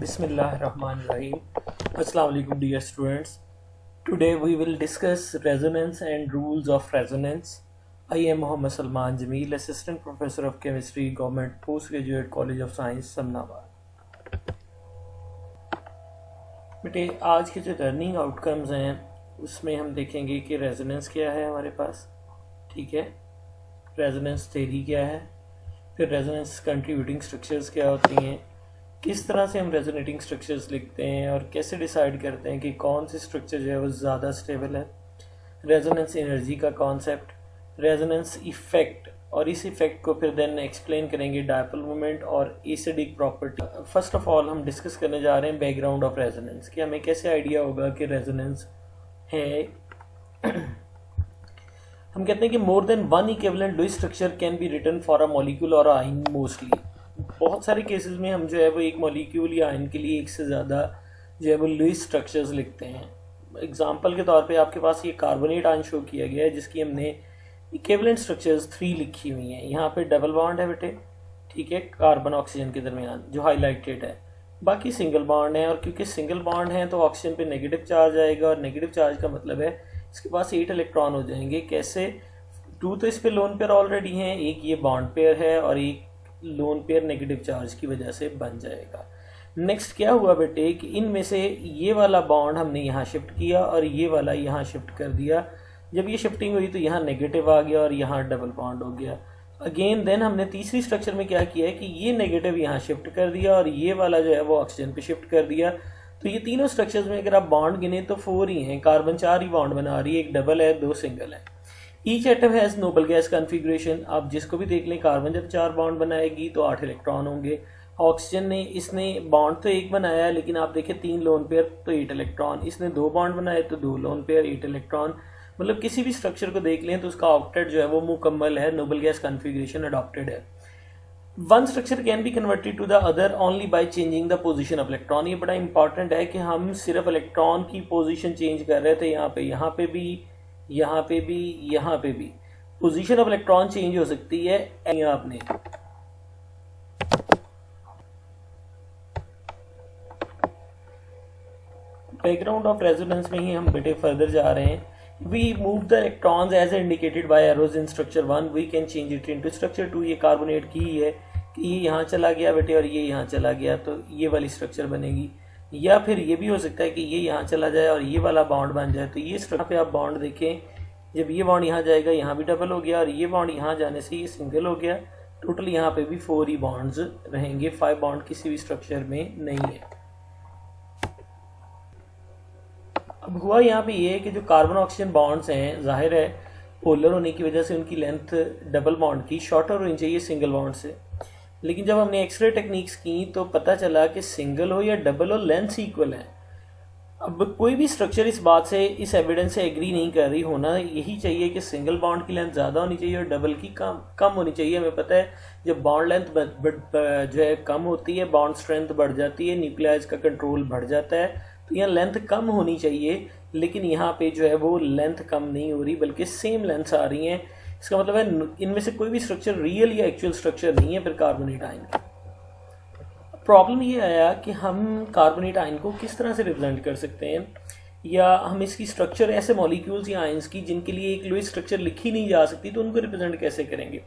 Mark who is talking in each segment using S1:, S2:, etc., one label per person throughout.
S1: Bismillahirrahmanirrahim. Assalamu alaikum dear students. Today we will discuss resonance and rules of resonance. I am Muhammad Salman Jameel, Assistant Professor of Chemistry, Government Postgraduate College of Science, Samanabad. बेटे आज के जो learning outcomes हैं उसमें हम देखेंगे कि resonance क्या है हमारे पास, ठीक है, रेजोनेंस थ्योरी क्या है, फिर रेजोनेंस कंट्रीब्यूटिंग स्ट्रक्चर्स क्या होती हैं, किस तरह से हम रेजोनेटिंग स्ट्रक्चर्स लिखते हैं और कैसे डिसाइड करते हैं कि कौन सी स्ट्रक्चर जो है वो ज़्यादा स्टेबल है, रेजोनेंस एनर्जी का कॉन्सेप्ट, रेजोनेंस इफेक्ट, और इस इफेक्ट को फिर देन एक्सप्लेन करेंगे डायपोल मोमेंट और acidic property. First of all हम डिस्कस करने जा रहे हैं बैकग्राउंड ऑफ रेजोनेंस, कि हमें कैसे आइडिया होगा कि रेजोनेंस है। हम कहते हैं कि more than one equivalent Lewis structure can be written for a molecule और आयन मोस्टली। बहुत सारे केसेस में हम जो है वो एक मॉलिक्यूल या आयन के लिए एक से ज़्यादा जो है वो लुईस स्ट्रक्चर्स लिखते हैं। एग्जांपल के तौर पे आपके पास ये कार्बोनेट आयन शो किया गया है जिसकी हमने इक्विवेलेंट स्ट्रक्चर्स 3 लिखी हुई हैं। यहाँ पे डबल बॉन्ड है बेटे, ठीक है, कार्बन ऑक्सीजन के दरमियान जो हाईलाइटेड है, बाकी सिंगल बॉन्ड है, और क्योंकि सिंगल बॉन्ड है तो ऑक्सीजन पे नेगेटिव चार्ज आएगा, और नेगेटिव चार्ज का मतलब है इसके पास 8 इलेक्ट्रॉन हो जाएंगे। कैसे? 2 तो इस पे लोन पेयर ऑलरेडी हैं, एक ये बॉन्ड पेयर है और एक लोन पेयर नेगेटिव चार्ज की वजह से बन जाएगा। नेक्स्ट क्या हुआ बेटे कि इनमें से ये वाला बॉन्ड हमने यहाँ शिफ्ट किया और ये वाला यहाँ शिफ्ट कर दिया। जब ये शिफ्टिंग हुई तो यहाँ नेगेटिव आ गया और यहाँ डबल बॉन्ड हो गया। अगेन देन हमने तीसरी स्ट्रक्चर में क्या किया है कि ये नेगेटिव यहाँ शिफ्ट कर दिया और ये वाला जो है वो ऑक्सीजन पे शिफ्ट कर दिया। तो ये तीनों स्ट्रक्चर्स में अगर आप बॉन्ड गिने तो 4 ही हैं, कार्बन 4 ही बॉन्ड बना रही है, एक डबल है, 2 सिंगल है। Each atom has Nobel gas configuration. आप जिसको भी देख लें, कार्बन जब 4 बॉन्ड बनाएगी तो 8 इलेक्ट्रॉन होंगे। ऑक्सीजन ने इसने बॉन्ड तो 1 बनाया है लेकिन आप देखें 3 लोन पेयर तो 8 इलेक्ट्रॉन, इसने 2 बॉन्ड बनाए तो 2 लोन पेयर 8 इलेक्ट्रॉन। मतलब किसी भी स्ट्रक्चर को देख लें तो उसका ऑक्टेट जो है वो मुकम्मल है, नोबल गैस कॉन्फ़िगरेशन अडॉप्टेड है। One structure can be converted to the other only by changing the position of electron. ये बड़ा इंपॉर्टेंट है कि हम सिर्फ इलेक्ट्रॉन की पोजीशन चेंज कर रहे थे, यहाँ पे भी, यहाँ पे भी, यहाँ पे भी पोजीशन ऑफ इलेक्ट्रॉन चेंज हो सकती है। आपने बैकग्राउंड ऑफ रेजोनेंस में ही हम बेटे फर्दर जा रहे हैं। We move the electrons as indicated by arrows in structure 1. We can change it into structure 2. ये कार्बोनेट की ही है कि ये यहाँ चला गया बेटे और ये यहाँ चला गया तो ये वाली स्ट्रक्चर बनेगी। या फिर ये भी हो सकता है कि ये यहाँ चला जाए और ये वाला बॉन्ड बन जाए। तो ये स्ट्रक्चर पे आप बॉन्ड देखें, जब ये बॉन्ड यहाँ जाएगा यहाँ भी डबल हो गया और ये बॉन्ड यहाँ जाने से ये सिंगल हो गया। टोटल यहाँ पे भी 4 ही बॉन्ड्स रहेंगे, 5 बॉन्ड किसी भी स्ट्रक्चर में नहीं है। अब हुआ यहाँ पे ये है कि जो कार्बन ऑक्सीजन बॉन्ड्स हैं, जाहिर है पोलर होने की वजह से उनकी लेंथ डबल बॉन्ड की शॉर्टर होनी चाहिए सिंगल बॉन्ड से। लेकिन जब हमने एक्सरे टेक्निक्स की तो पता चला कि सिंगल हो या डबल हो लेंथ इक्वल है। अब कोई भी स्ट्रक्चर इस बात से, इस एविडेंस से एग्री नहीं कर रही। होना यही चाहिए कि सिंगल बॉन्ड की लेंथ ज़्यादा होनी चाहिए और डबल की कम होनी चाहिए। हमें पता है जब बॉन्ड लेंथ जो है कम होती है, बॉन्ड स्ट्रेंथ बढ़ जाती है, न्यूक्लियाइज का कंट्रोल बढ़ जाता है। तो यहाँ लेंथ कम होनी चाहिए, लेकिन यहाँ पे जो है वो लेंथ कम नहीं हो रही बल्कि सेम लेंथ्स आ रही हैं। इसका मतलब है इनमें से कोई भी स्ट्रक्चर रियल या एक्चुअल स्ट्रक्चर नहीं है फिर कार्बोनेट आयन का। प्रॉब्लम ये आया कि हम कार्बोनेट आयन को किस तरह से रिप्रेजेंट कर सकते हैं, या हम इसकी स्ट्रक्चर ऐसे मॉलिक्यूल्स या आयन्स की जिनके लिए एक लुईस स्ट्रक्चर लिखी नहीं जा सकती तो उनको रिप्रेजेंट कैसे करेंगे।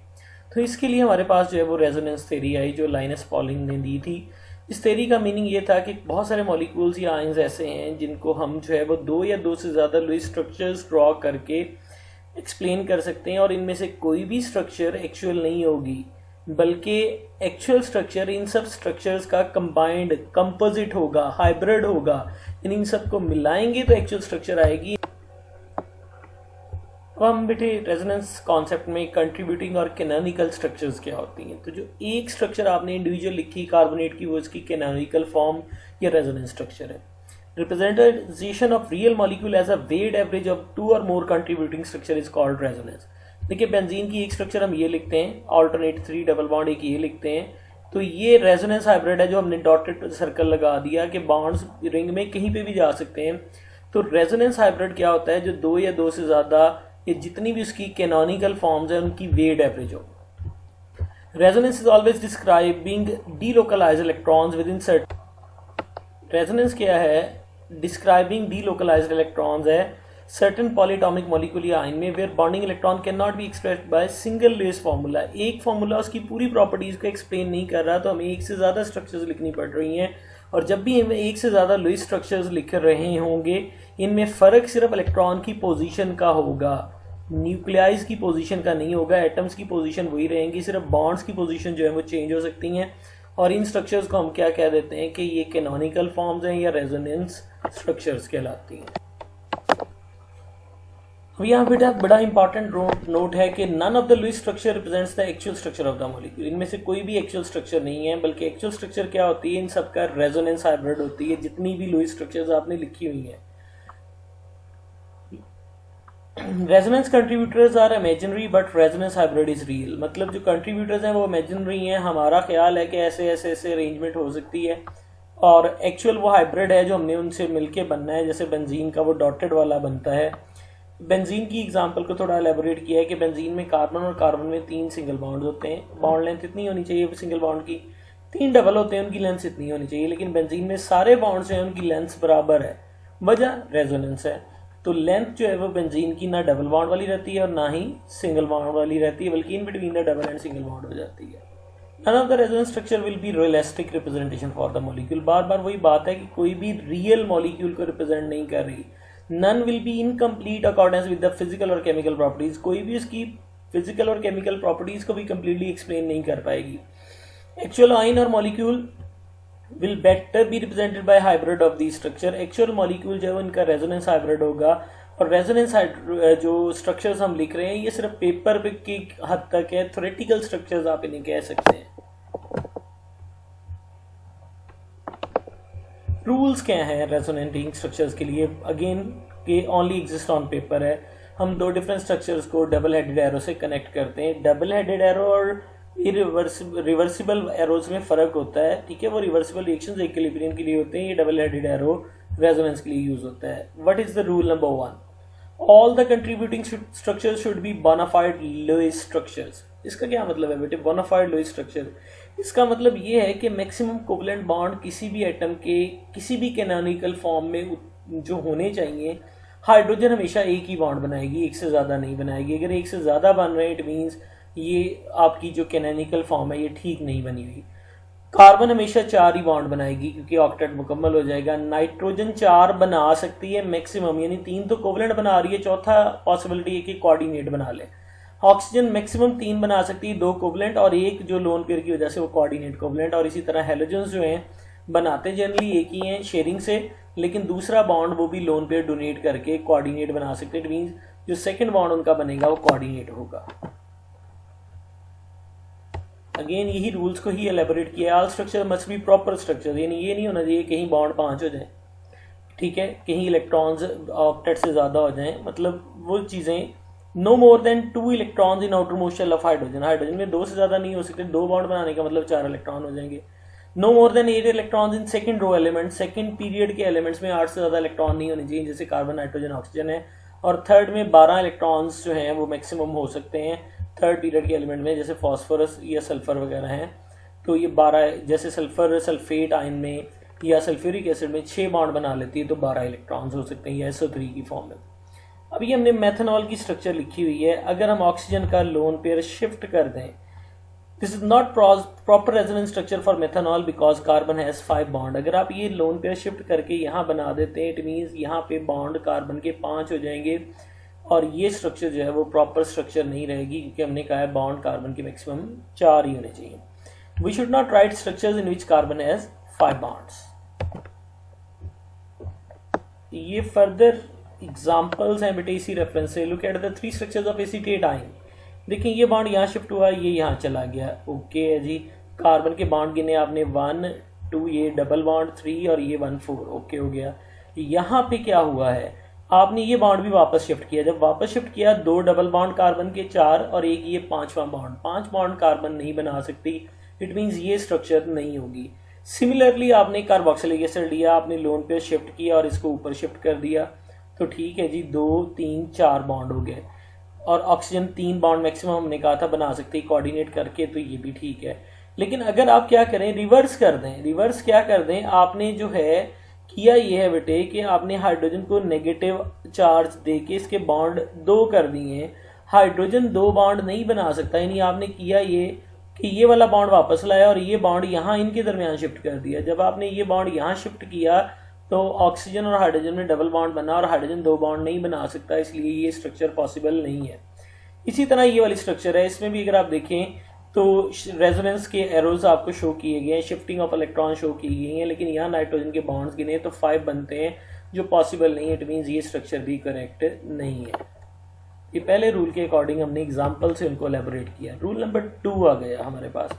S1: तो इसके लिए हमारे पास जो है वो रेजोनेंस थ्योरी आई जो लाइनस पॉलिंग ने दी थी। इस थ्योरी का मीनिंग ये था कि बहुत सारे मॉलिक्यूल्स या आयन्स ऐसे हैं जिनको हम जो है वो 2 या 2 से ज़्यादा लुईस स्ट्रक्चर्स ड्रॉ करके एक्सप्लेन कर सकते हैं, और इनमें से कोई भी स्ट्रक्चर एक्चुअल नहीं होगी बल्कि एक्चुअल स्ट्रक्चर इन सब स्ट्रक्चर्स का कंबाइंड कंपोजिट होगा, हाइब्रिड होगा। इन सब को मिलाएंगे तो एक्चुअल स्ट्रक्चर आएगी। अब हम बेटे रेजोनेंस कॉन्सेप्ट में कंट्रीब्यूटिंग और कैनोनिकल स्ट्रक्चर्स क्या होती हैं। तो जो एक स्ट्रक्चर आपने इंडिविजुअल लिखी कार्बोनेट की वो इसकी कैनोनिकल फॉर्म या रेजोनेंस स्ट्रक्चर है। Representation of real molecule as a weight average of 2 और more contributing structure is called resonance. देखिए बेंजीन की एक स्ट्रक्चर हम ये लिखते हैं, ऑल्टरनेट 3 डबल बॉन्ड एक ये लिखते हैं, तो ये रेजोनेंस हाइब्रिड है जो हमने डॉटेड सर्कल लगा दिया कि बॉन्ड्स रिंग में कहीं पे भी जा सकते हैं। तो रेजोनेंस हाइब्रिड क्या होता है, जो 2 या 2 से ज़्यादा ये जितनी भी उसकी कैनोनिकल फॉर्म्स हैं उनकी वेट एवरेज हो। Resonance is always describing delocalised electrons with in certain resonance क्या है? डिस्क्राइबिंग डीलोकलाइज्ड इलेक्ट्रॉन्स है सर्टेन पॉलीटॉमिक मॉलिक्यूलर आयन में where bonding electron can not be expressed by single Lewis formula. एक formula उसकी पूरी properties को explain नहीं कर रहा, तो हमें एक से ज़्यादा स्ट्रक्चर्स लिखनी पड़ रही हैं। और जब भी हम एक से ज़्यादा लुईस स्ट्रक्चर्स लिख रहे होंगे, इनमें फ़र्क सिर्फ इलेक्ट्रॉन की पोजीशन का होगा, न्यूक्लियाइज की पोजीशन का नहीं होगा। एटम्स की पोजीशन वही रहेंगी, सिर्फ बॉन्ड्स की पोजीशन जो है वो चेंज हो सकती हैं। और इन स्ट्रक्चर्स को हम क्या कह देते हैं कि ये कैनोनिकल फॉर्म्स हैं या रेजोनेंस स्ट्रक्चर्स कहलाती हैं। अब यहाँ बेटा बड़ा इंपॉर्टेंट नोट है कि none of the Lewis structure represents the actual structure of the molecule. इनमें से कोई भी एक्चुअल स्ट्रक्चर नहीं है, बल्कि एक्चुअल स्ट्रक्चर क्या होती है? इन सबका रेजोनेंस हाइब्रिड होती है। जितनी भी लुईस स्ट्रक्चर्स आपने लिखी हुई हैं, resonance contributors are imaginary but resonance hybrid is real. मतलब जो कंट्रीब्यूटर्स हैं वो इमेजिनरी हैं, हमारा ख्याल है कि ऐसे ऐसे ऐसे अरेंजमेंट हो सकती है, और एक्चुअल वो हाइब्रिड है जो हमने उनसे मिलके बनना है। जैसे बेंजीन का वो डॉटेड वाला बनता है। बेंजीन की एग्जांपल को थोड़ा एलेबोरेट किया है कि बेंजीन में कार्बन और कार्बन में 3 सिंगल बॉन्ड होते हैं। बॉन्ड लेंथ इतनी होनी चाहिए सिंगल बॉन्ड की, 3 डबल होते हैं, उनकी लेंथ इतनी होनी चाहिए। लेकिन बेंजीन में सारे बॉन्ड्स हैं, उनकी लेंथ बराबर है, वजह रेजोनेंस है। तो लेंथ जो है वो बेंजीन की ना डबल बॉन्ड वाली रहती है और ना ही सिंगल बॉन्ड वाली रहती है, बल्कि in between the double and single bond हो जाती है। None of the resonance structure will be realistic representation for the molecule. बार बार वही बात है कि कोई भी रियल मॉलिक्यूल को रिप्रेजेंट नहीं कर रही। None will be incomplete accordance with the physical और केमिकल प्रॉपर्टीज। कोई भी उसकी फिजिकल और केमिकल प्रॉपर्टीज को भी कंप्लीटली एक्सप्लेन नहीं कर पाएगी। एक्चुअल आयन और molecule will better be represented by hybrid of the structure। Actual molecule जो है इनका रेजोनेंस हाइब्रिड होगा। और रेजोनेंस जो स्ट्रक्चर्स हम लिख रहे हैं ये सिर्फ पेपर पे की हद तक है, थ्योरेटिकल स्ट्रक्चर्स आप इन्हें कह सकते हैं। रूल्स क्या हैं रेजोनेटिंग स्ट्रक्चर्स के लिए? अगेन के ओनली एग्जिस्ट ऑन पेपर है। हम 2 डिफरेंट स्ट्रक्चर्स को डबल हेडेड एरो से कनेक्ट करते हैं। डबल हेडेड एरो और रिवर्सिबल एरोज में फ़र्क होता है, ठीक है। वो रिवर्सिबल रिएक्शंस इक्विलिब्रियम के लिए होते हैं, ये डबल हेडेड एरो रेजोनेंस के लिए यूज होता है। What is the rule number 1? All the contributing structures should be bona fide Lewis structures. इसका क्या मतलब है बेटे बोनाफाइड लुईस स्ट्रक्चर? इसका मतलब ये है कि मैक्सिमम कोवलेंट बॉन्ड किसी भी एटम के किसी भी कैनोनिकल फॉर्म में जो होने चाहिए, हाइड्रोजन हमेशा एक ही बॉन्ड बनाएगी, एक से ज़्यादा नहीं बनाएगी। अगर एक से ज़्यादा बन रहे हैं इट मीन्स ये आपकी जो कैनोनिकल फॉर्म है ये ठीक नहीं बनी हुई। कार्बन हमेशा 4 ही बॉन्ड बनाएगी क्योंकि ऑक्टेट मुकम्मल हो जाएगा। नाइट्रोजन 4 बना सकती है मैक्सिमम, यानी 3 तो कोवलेंट बना रही है, चौथा पॉसिबिलिटी है कि कोऑर्डिनेट बना ले। ऑक्सीजन मैक्सिमम 3 बना सकती है, 2 कोवलेंट और एक जो लोन पेयर की वजह से वो कोऑर्डिनेट कोवलेंट। और इसी तरह हेलोजन्स जो हैं बनाते जनरली एक ही हैं शेयरिंग से, लेकिन दूसरा बॉन्ड वो भी लोन पेयर डोनेट करके कोऑर्डिनेट बना सकते हैं। इट मीन्स जो सेकंड बॉन्ड उनका बनेगा वो कोऑर्डिनेट होगा। अगेन यही रूल्स को ही एलेबोरेट किया है। All structure must be proper structure, यानी ये नहीं होना चाहिए कहीं बॉन्ड 5 हो जाए, ठीक है, कहीं इलेक्ट्रॉन्स ऑक्टेट से ज़्यादा हो जाएं। मतलब वो चीज़ें no more than 2 electrons in outermost shell of hydrogen. Hydrogen में 2 से ज़्यादा नहीं हो सकते, 2 बॉन्ड बनाने का मतलब 4 इलेक्ट्रॉन हो जाएंगे। No more than 8 electrons in second row element. Second period के एलिमेंट्स में 8 से ज़्यादा इलेक्ट्रॉन नहीं होने चाहिए, जैसे कार्बन नाइट्रोजन ऑक्सीजन है। और थर्ड में 12 इलेक्ट्रॉन्स जो हैं वो मैक्सिमम हो सकते हैं थर्ड पीरियड के एलिमेंट में, जैसे फॉस्फोरस या सल्फर वगैरह हैं। तो ये 12, जैसे सल्फर सल्फेट आयन में या सल्फ्यूरिक एसिड में 6 बॉन्ड बना लेती है तो 12 इलेक्ट्रॉन्स हो सकते हैं या SO3 की फॉर्म में। अभी हमने मेथनॉल की स्ट्रक्चर लिखी हुई है। अगर हम ऑक्सीजन का लोन पेयर शिफ्ट कर दें, this is not proper resonance structure for methanol because carbon has 5 bond. अगर आप ये लोन पेयर शिफ्ट करके यहाँ बना देते हैं, इट मीन्स यहाँ पे बॉन्ड कार्बन के 5 हो जाएंगे और ये स्ट्रक्चर जो है वो प्रॉपर स्ट्रक्चर नहीं रहेगी, क्योंकि हमने कहा है बॉन्ड कार्बन के मैक्सिमम 4 ही होने चाहिए। We should not write structures in which carbon has 5 bonds. ये फर्दर एग्जाम्पल्स हैं बेटे इसी रेफरेंस से। Look at the 3 structures of acetate ion. देखिए ये बॉन्ड यहाँ शिफ्ट हुआ, ये यहाँ चला गया, ओके है जी। कार्बन के बॉन्ड गिने आपने 1 2, ये डबल बॉन्ड 3 और ये 1 4, ओके हो गया। यहाँ पे क्या हुआ है, आपने ये बॉन्ड भी वापस शिफ्ट किया। जब वापस शिफ्ट किया 2 डबल बॉन्ड कार्बन के 4 और एक ये 5वां बॉन्ड, 5 बॉन्ड कार्बन नहीं बना सकती, इट मीन्स ये स्ट्रक्चर नहीं होगी। सिमिलरली आपने कार्बोक्सिलिक एसिड लिया, आपने लोन पे शिफ्ट किया और इसको ऊपर शिफ्ट कर दिया, तो ठीक है जी, 2 3 4 बॉन्ड हो गए। और ऑक्सीजन 3 बॉन्ड मैक्सिमम हमने कहा था बना सकते कोऑर्डिनेट करके, तो ये भी ठीक है। लेकिन अगर आप क्या करें, रिवर्स कर दें, रिवर्स क्या कर दें, आपने जो है किया ये है बेटे कि आपने हाइड्रोजन को नेगेटिव चार्ज दे के इसके बॉन्ड 2 कर दिए हैं। हाइड्रोजन 2 बॉन्ड नहीं बना सकता, यानी आपने किया ये कि ये वाला बॉन्ड वापस लाया और ये बॉन्ड यहाँ इनके दरमियान शिफ्ट कर दिया। जब आपने ये बॉन्ड यहाँ शिफ्ट किया तो ऑक्सीजन और हाइड्रोजन में डबल बॉन्ड बना और हाइड्रोजन 2 बॉन्ड नहीं बना सकता, इसलिए ये स्ट्रक्चर पॉसिबल नहीं है। इसी तरह ये वाली स्ट्रक्चर है, इसमें भी अगर आप देखें तो रेजोनेंस के एरोज आपको शो किए गए हैं, शिफ्टिंग ऑफ इलेक्ट्रॉन शो की गई हैं, लेकिन यहाँ नाइट्रोजन के बॉन्ड्स गिने तो 5 बनते हैं, जो पॉसिबल नहीं है। इट मीन्स ये स्ट्रक्चर भी करेक्ट नहीं है। ये पहले रूल के अकॉर्डिंग हमने एग्जांपल से उनको एलेबोरेट किया। रूल नंबर 2 आ गया हमारे पास।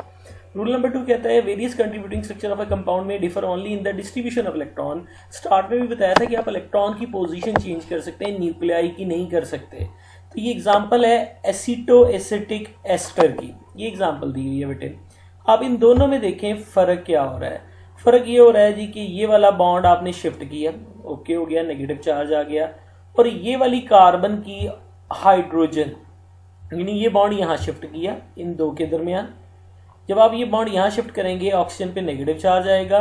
S1: रूल नंबर 2 कहता है various contributing structure of a compound में differ only in the distribution of electron. Start में भी बताया था कि आप इलेक्ट्रॉन की पोजीशन चेंज कर सकते हैं, न्यूक्लियाई की नहीं कर सकते। तो ये एग्जांपल है एसिटोएसिटिक एस्टर की, ये एग्जांपल दी हुई है बेटे। आप इन दोनों में देखें फ़र्क क्या हो रहा है। फ़र्क ये हो रहा है जी कि ये वाला बॉन्ड आपने शिफ्ट किया, ओके हो गया, नेगेटिव चार्ज आ गया, और ये वाली कार्बन की हाइड्रोजन, यानी ये बॉन्ड यहाँ शिफ्ट किया इन दो के दरमियान। जब आप ये बॉन्ड यहाँ शिफ्ट करेंगे ऑक्सीजन पे नेगेटिव चार्ज आएगा,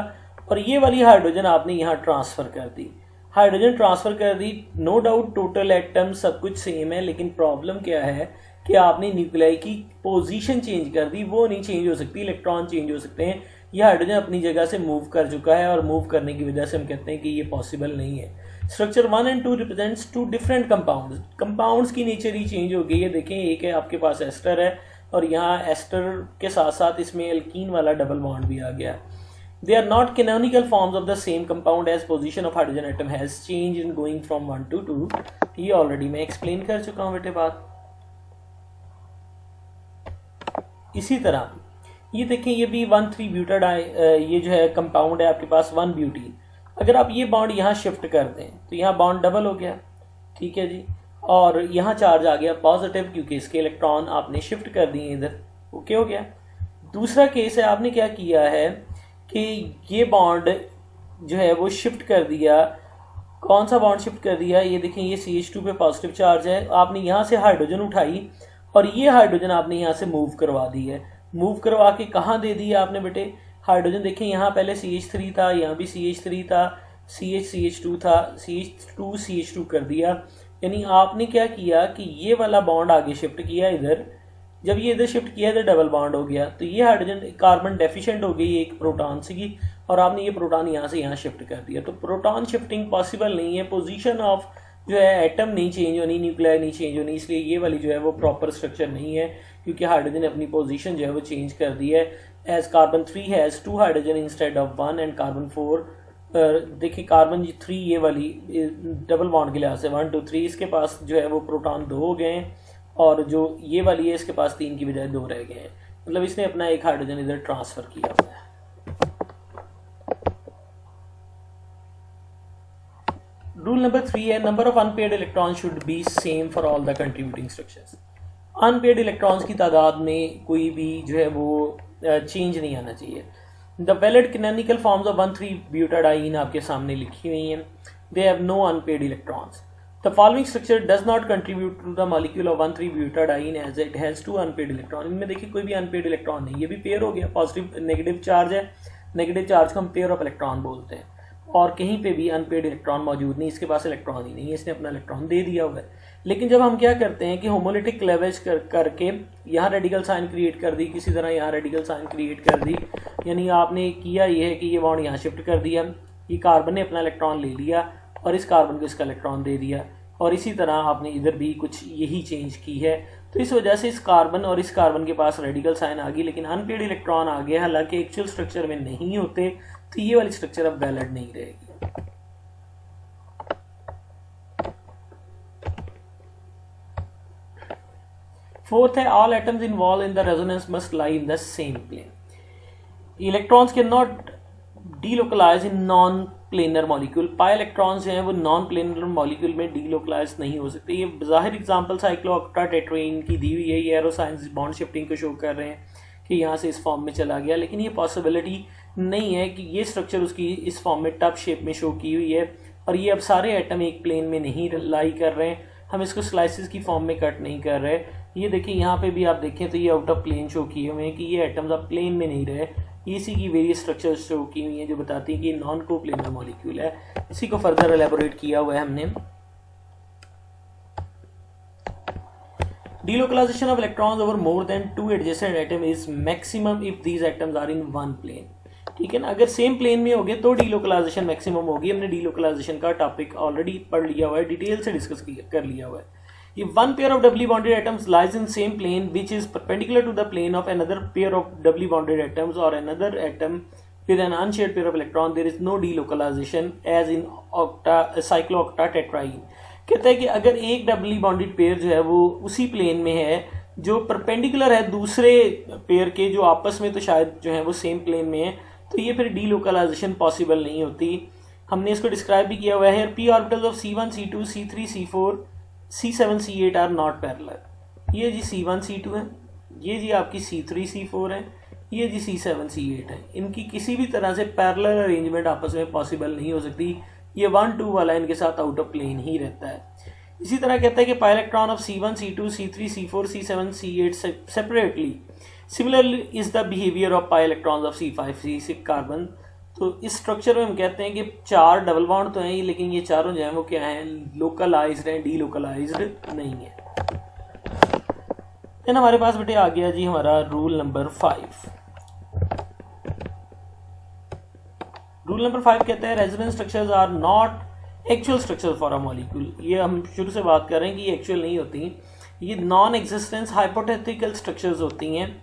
S1: और ये वाली हाइड्रोजन आपने यहाँ ट्रांसफ़र कर दी। हाइड्रोजन ट्रांसफ़र कर दी, नो डाउट टोटल एटम सब कुछ सेम है, लेकिन प्रॉब्लम क्या है कि आपने न्यूक्लियाई की पोजीशन चेंज कर दी। वो नहीं चेंज हो सकती, इलेक्ट्रॉन चेंज हो सकते हैं। ये हाइड्रोजन अपनी जगह से मूव कर चुका है, और मूव करने की वजह से हम कहते हैं कि ये पॉसिबल नहीं है। स्ट्रक्चर 1 और 2 रिप्रेजेंट्स 2 डिफरेंट कंपाउंड्स। कंपाउंड्स की नेचर ही चेंज हो गई है। देखें, एक है आपके पास एस्टर है, और यहाँ एस्टर के साथ साथ इसमें एल्कीन वाला डबल बॉन्ड भी आ गया। They are not canonical forms of the same compound as position of hydrogen atom has changed in going from 1 to 2. ये ऑलरेडी मैं एक्सप्लेन कर चुका हूँ बेटे बात। इसी तरह ये देखें, ये भी 1,3 ब्यूटाड ये जो है कंपाउंड है आपके पास 1 ब्यूटीन। अगर आप ये बॉन्ड यहाँ शिफ्ट कर दें तो यहाँ बॉन्ड डबल हो गया, ठीक है जी, और यहाँ चार्ज आ गया पॉजिटिव, क्योंकि इसके इलेक्ट्रॉन आपने शिफ्ट कर दिए इधर, ओके हो गया। दूसरा केस है, आपने क्या किया है कि ये बॉन्ड जो है वो शिफ्ट कर दिया। कौन सा बॉन्ड शिफ्ट कर दिया? ये देखें, ये CH2 पे पॉजिटिव चार्ज है, आपने यहाँ से हाइड्रोजन उठाई और ये हाइड्रोजन आपने यहाँ से मूव करवा दी है। मूव करवा के कहाँ दे दी है आपने बेटे? हाइड्रोजन देखें, यहाँ पहले CH3 था, यहाँ भी CH3 था, CH2 था, CH2 कर दिया। यानी आपने क्या किया कि ये वाला बॉन्ड आगे शिफ्ट किया इधर, जब ये इधर शिफ्ट किया इधर डबल बॉन्ड हो गया, तो ये हाइड्रोजन कार्बन डेफिशिएंट हो गई एक प्रोटॉन से, और आपने ये प्रोटॉन यहाँ से यहाँ शिफ्ट कर दिया। तो प्रोटॉन शिफ्टिंग पॉसिबल नहीं है, पोजीशन ऑफ जो है एटम नहीं चेंज होनी, न्यूक्लियाई नहीं चेंज होनी, इसलिए ये वाली जो है वो प्रॉपर स्ट्रक्चर नहीं है, क्योंकि हाइड्रोजन ने अपनी पोजीशन जो है वो चेंज कर दी है। As carbon 3 has 2 hydrogen instead of 1 and carbon 4, देखिए कार्बन 3 ये वाली डबल बॉन्ड के लिहाज से 1 2 3, इसके पास जो है वो प्रोटॉन 2 हो गए हैं, और जो ये वाली है इसके पास 3 की बजाय 2 रह गए हैं। मतलब इसने अपना एक हाइड्रोजन इधर ट्रांसफर किया हुआ है। रूल नंबर 3 है, number of unpaired electron should be same for all the contributing structures. Unpaired electrons की तादाद में कोई भी जो है वो चेंज नहीं आना चाहिए। The valid canonical forms of 1,3 butadiene आपके सामने लिखी हुई हैं। They have no unpaired electrons. The following structure does not contribute to the molecule of 1,3 butadiene as it has 2 unpaired electron। इनमें देखिए कोई भी अनपेयर्ड इलेक्ट्रॉन नहीं, ये भी पेयर हो गया, पॉजिटिव नेगेटिव चार्ज है, नेगेटिव चार्ज को हम पेयर ऑफ इलेक्ट्रॉन बोलते हैं, और कहीं पे भी अनपेयर्ड इलेक्ट्रॉन मौजूद नहीं, इसके पास इलेक्ट्रॉन ही नहीं है, इसने अपना इलेक्ट्रॉन दे दिया हुआ है। लेकिन जब हम क्या करते हैं कि होमोलिटिक क्लेवेज करके यहाँ रेडिकल साइन क्रिएट कर दी, किसी तरह यहाँ रेडिकल साइन क्रिएट कर दी, यानी आपने किया ये है कि ये बॉन्ड यहाँ शिफ्ट कर दिया, ये कार्बन ने अपना इलेक्ट्रॉन ले लिया और इस कार्बन को इसका इलेक्ट्रॉन दे दिया, और इसी तरह आपने इधर भी कुछ यही चेंज की है। तो इस वजह से इस कार्बन और इस कार्बन के पास रेडिकल साइन आ गई, लेकिन अनपेयर्ड इलेक्ट्रॉन आ गया, हालांकि एक्चुअल स्ट्रक्चर में नहीं होते, तो ये वाली स्ट्रक्चर अब वैलिड नहीं रहेगी। फोर्थ है, all atoms involve in the resonance must lie in the same plane. Electrons can not delocalise in non planar molecule. Pi electrons जो हैं वो नॉन प्लेनर मॉलिक्यूल में डीलोकलाइज नहीं हो सकते। ये बाहिर एग्जांपल साइक्लोऑक्टाटेट्रेन की दी हुई है, ये एरोसाइंस बॉन्ड शिफ्टिंग को शो कर रहे हैं कि यहाँ से इस फॉर्म में चला गया, लेकिन ये पॉसिबिलिटी नहीं है कि ये स्ट्रक्चर उसकी इस फॉर्म में टब शेप में शो की हुई है, और ये अब सारे एटम एक प्लेन में नहीं लाई कर रहे हैं, हम इसको स्लाइसिस की फॉर्म में कट नहीं कर रहे, ये देखिए यहाँ पे भी आप देखें तो ये आउट ऑफ प्लेन शो किए हुए हैं कि ये एटम्स अब प्लेन में नहीं रहे, इसी की वेरियस स्ट्रक्चर्स शो की हुई हैं जो बताती हैं कि नॉन कोप्लेनर मॉलिक्यूल है। इसी को फर्दर एलेबोरेट किया हुआ है हमने। Delocalization of electrons over more than two adjacent atom is maximum if these atoms are in one plane। ठीक है ना, अगर सेम प्लेन में होगे तो डीलोकलाइजेशन मैक्सिमम होगी। हमने डीलोकलाइजेशन का टॉपिक ऑलरेडी पढ़ लिया हुआ है, डिटेल से डिस्कस कर लिया हुआ है। If one pair of doubly bonded atoms lies in same plane which is perpendicular to the plane of another pair of doubly bonded atoms or another atom with an unshared pair of electrons, there is no delocalization as in cyclooctatetraene। कहता है कि अगर एक doubly bonded pair जो है वो उसी plane में है जो परपेंडिकुलर है दूसरे पेयर के, जो आपस में तो शायद जो है वो सेम प्लेन में है, तो ये फिर डीलोकलाइजेशन पॉसिबल नहीं होती। हमने इसको डिस्क्राइब भी किया हुआ है। P orbitals of C1 C2 C3 C4 C7 C8 are not parallel. ये जी C1 C2 है, ये जी आपकी C3 C4 है, ये जी C7 C8 है। इनकी किसी भी तरह से पैरेलल अरेंजमेंट आपस में पॉसिबल नहीं हो सकती। ये 1-2 वाला इनके साथ आउट ऑफ प्लेन ही रहता है। इसी तरह कहता है कि pi electron of C1 C2 C3 C4 C7 C8 separately similarly is the behaviour of pi electrons of C5 C6 carbon. तो इस स्ट्रक्चर में हम कहते हैं कि 4 डबल बॉन्ड तो हैं, लेकिन ये चारों जो हैं वो क्या हैं, लोकलाइज्ड हैं, डीलोकलाइज्ड नहीं है। देन हमारे पास बेटे आ गया जी हमारा रूल नंबर 5। रूल नंबर 5 कहता है resonance structures are not actual structure for a molecule. ये हम शुरू से बात कर रहे हैं कि ये एक्चुअल नहीं होती, ये नॉन एग्जिस्टेंस हाइपोथेटिकल स्ट्रक्चर्स होती हैं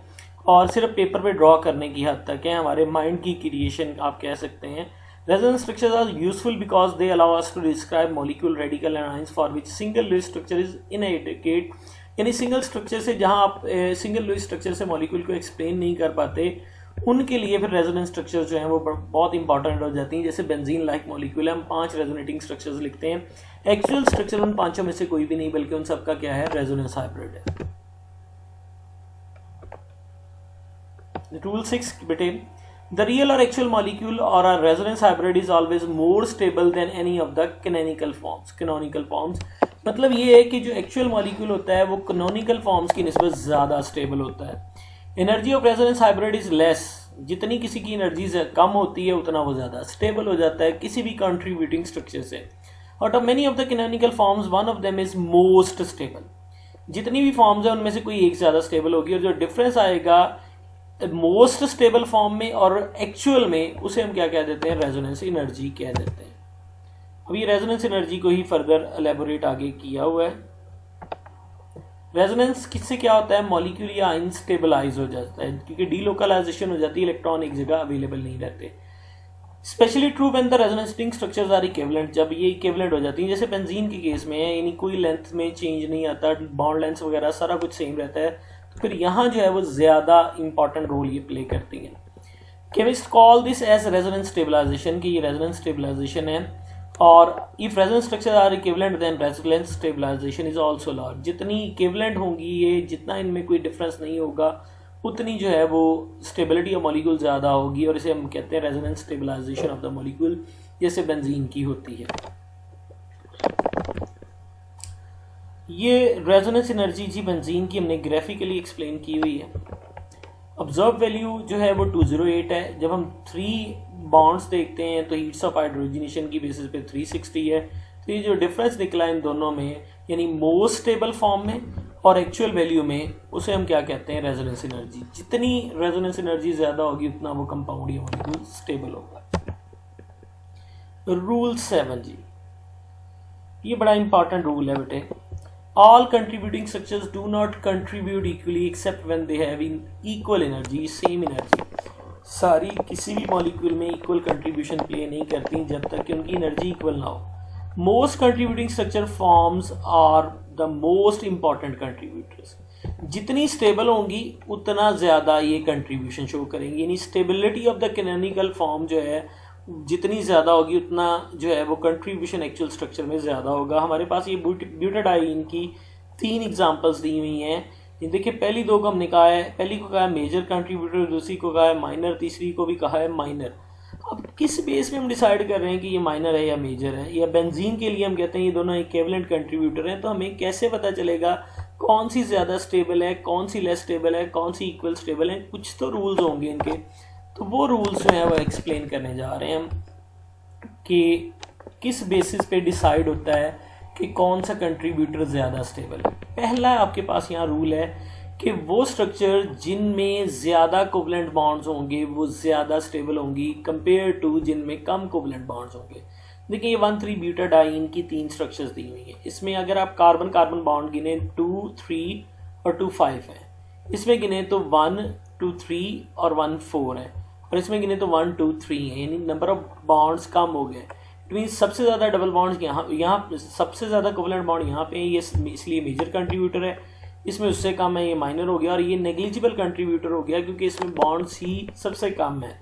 S1: और सिर्फ पेपर पे ड्रॉ करने की हद तक है, हमारे माइंड की क्रिएशन आप कह सकते हैं। Resonance structures are useful because they allow us to describe molecule radical and ions for which single Lewis structure is inadequate. यानी सिंगल स्ट्रक्चर से जहां आप सिंगल लुईस स्ट्रक्चर से मॉलिक्यूल को एक्सप्लेन नहीं कर पाते, उनके लिए फिर रेजोनेंस स्ट्रक्चर जो हैं वो बहुत इंपॉर्टेंट हो जाती हैं। जैसे बेंजीन लाइक मॉलिक्यूल है, हम 5 रेजोनेटिंग स्ट्रक्चर्स लिखते हैं। एक्चुअल स्ट्रक्चर उन 5 में से कोई भी नहीं, बल्कि उन सबका क्या है, रेजोनेंस हाइब्रिड है। Rule 6 बेटे, the real or actual molecule or a resonance hybrid is always more stable than any of the canonical forms। मतलब ये है कि जो एक्चुअल मॉलिक्यूल होता है वो कैनोनिकल फॉर्म्स की निस्बत ज़्यादा स्टेबल होता है। Energy of resonance hybrid is less. जितनी किसी की एनर्जी कम होती है उतना वो ज़्यादा स्टेबल हो जाता है किसी भी कंट्रीब्यूटिंग स्ट्रक्चर से। Out of many of the canonical forms one of them is most stable. जितनी भी फॉर्म्स है उनमें से कोई एक ज़्यादा स्टेबल होगी, और जो डिफरेंस आएगा मोस्ट स्टेबल फॉर्म में और एक्चुअल में, उसे हम क्या कह देते हैं, रेजोनेंस एनर्जी कह देते हैं। अब ये रेजोनेंस एनर्जी को ही फर्दर एलेबोरेट आगे किया हुआ है। रेजोनेंस किससे क्या होता है, मॉलिक्यूल या आयन स्टेबलाइज हो जाता है क्योंकि डीलोकलाइजेशन हो जाती है, इलेक्ट्रॉन एक जगह अवेलेबल नहीं रहते। Specially true when the resonating structures are equivalent, जब ये इक्विवेलेंट हो जाती है, जैसे बेंजीन के केस में है, यानी कोई लेंथ में चेंज नहीं आता, बॉन्ड लेंथ वगैरह सारा कुछ सेम रहता है, तो फिर यहाँ जो है वो ज़्यादा इंपॉर्टेंट रोल ये प्ले करती है। Chemist call this as resonance stabilisation, कि ये रेजोनेंस स्टेबलाइजेशन है। और if resonance structure are equivalent then resonance stabilisation is also large. जितनी इक्विवेलेंट होंगी ये, जितना इनमें कोई डिफरेंस नहीं होगा, उतनी जो है वो स्टेबिलिटी ऑफ मॉलिक्यूल ज़्यादा होगी, और इसे हम कहते हैं resonance stabilisation of the molecule, जैसे बेंजीन की होती है। ये रेजोनेंस एनर्जी जी बेंजीन की हमने ग्राफिकली एक्सप्लेन की हुई है। ऑब्जर्व वैल्यू जो है वो 208 है। जब हम 3 बॉन्ड्स देखते हैं तो हीट्स ऑफ हाइड्रोजनेशन की बेसिस पे 360 है। तो ये जो डिफरेंस निकला इन दोनों में, यानी मोस्ट स्टेबल फॉर्म में और एक्चुअल वैल्यू में, उसे हम क्या कहते हैं, रेजोनेंस एनर्जी। जितनी रेजोनेंस एनर्जी ज़्यादा होगी उतना वो कंपाउंड या मॉलिक्यूल स्टेबल होगा। रूल 7 जी, ये बड़ा इंपॉर्टेंट रूल है बेटे। All contributing structures do not contribute equally except when they have equal energy, same energy। सारी किसी भी मॉलिक्यूल में इक्वल कंट्रीब्यूशन प्ले नहीं करती जब तक कि उनकी एनर्जी इक्वल ना हो। Most contributing structure forms are the most important contributors. जितनी स्टेबल होंगी उतना ज़्यादा ये कंट्रीब्यूशन शो करेंगी, यानी stability of the canonical form जो है जितनी ज़्यादा होगी उतना जो है वो कंट्रीब्यूशन एक्चुअल स्ट्रक्चर में ज़्यादा होगा। हमारे पास ये ब्यूटाडाइन की 3 एग्जांपल्स दी हुई हैं। देखिए पहली 2 को हमने कहा है, पहली को कहा है मेजर कंट्रीब्यूटर, दूसरी को कहा है माइनर, तीसरी को भी कहा है माइनर। अब किस बेस पे हम डिसाइड कर रहे हैं कि ये माइनर है या मेजर है? या बेंजीन के लिए हम कहते हैं ये दोनों इक्विवेलेंट कंट्रीब्यूटर हैं, तो हमें कैसे पता चलेगा कौन सी ज़्यादा स्टेबल है, कौन सी लेस स्टेबल है, कौन सी इक्वल स्टेबल है, कुछ तो रूल्स होंगे इनके। तो वो रूल्स जो है वो एक्सप्लेन करने जा रहे हैं हम कि किस बेसिस पे डिसाइड होता है कि कौन सा कंट्रीब्यूटर ज़्यादा स्टेबल है। पहला आपके पास यहाँ रूल है कि वो स्ट्रक्चर जिनमें ज़्यादा कोवलेंट बॉन्ड्स होंगे वो ज़्यादा स्टेबल होंगी कंपेयर टू जिनमें कम कोवलेंट बॉन्ड्स होंगे। देखिए ये 1,3 ब्यूटाडाइन की 3 स्ट्रक्चर्स दी हुई हैं। इसमें अगर आप कार्बन कार्बन बॉन्ड गिने 2, 3 और 2, 5 है। इसमें गिने तो 1, 2, 3 और 1, 4 है। और इसमें गिने तो 1, 2, 3 है, यानी नंबर ऑफ बॉन्ड्स कम हो गए। इट मीन्स सबसे ज़्यादा डबल बॉन्ड्स यहाँ सबसे ज़्यादा कोवलेंट बॉन्ड यहाँ पे है, ये इसलिए मेजर कंट्रीब्यूटर है। इसमें उससे कम है, ये माइनर हो गया। और ये नेग्लिजिबल कंट्रीब्यूटर हो गया क्योंकि इसमें बॉन्ड्स ही सबसे कम है।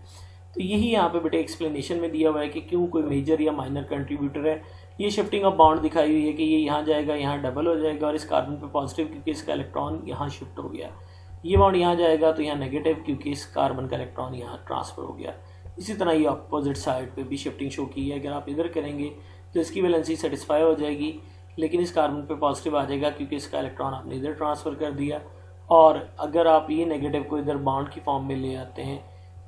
S1: तो यही यहाँ पे बेटे एक्सप्लेनेशन में दिया हुआ है कि क्यों कोई मेजर या माइनर कंट्रीब्यूटर है। ये शिफ्टिंग ऑफ बॉन्ड दिखाई हुई है कि ये यहाँ जाएगा, यहाँ डबल हो जाएगा और इस कार्बन पे पॉजिटिव क्योंकि इसका इलेक्ट्रॉन यहाँ शिफ्ट हो गया। ये बॉन्ड यहाँ जाएगा तो यहाँ नेगेटिव क्योंकि इस कार्बन का इलेक्ट्रॉन यहाँ ट्रांसफर हो गया। इसी तरह ये अपोजिट साइड पे भी शिफ्टिंग शो की है। अगर आप इधर करेंगे तो इसकी वैलेंसी सेटिस्फाई हो जाएगी, लेकिन इस कार्बन पे पॉजिटिव आ जाएगा क्योंकि इसका इलेक्ट्रॉन आपने इधर ट्रांसफ़र कर दिया। और अगर आप ये नेगेटिव को इधर बॉन्ड की फॉर्म में ले आते हैं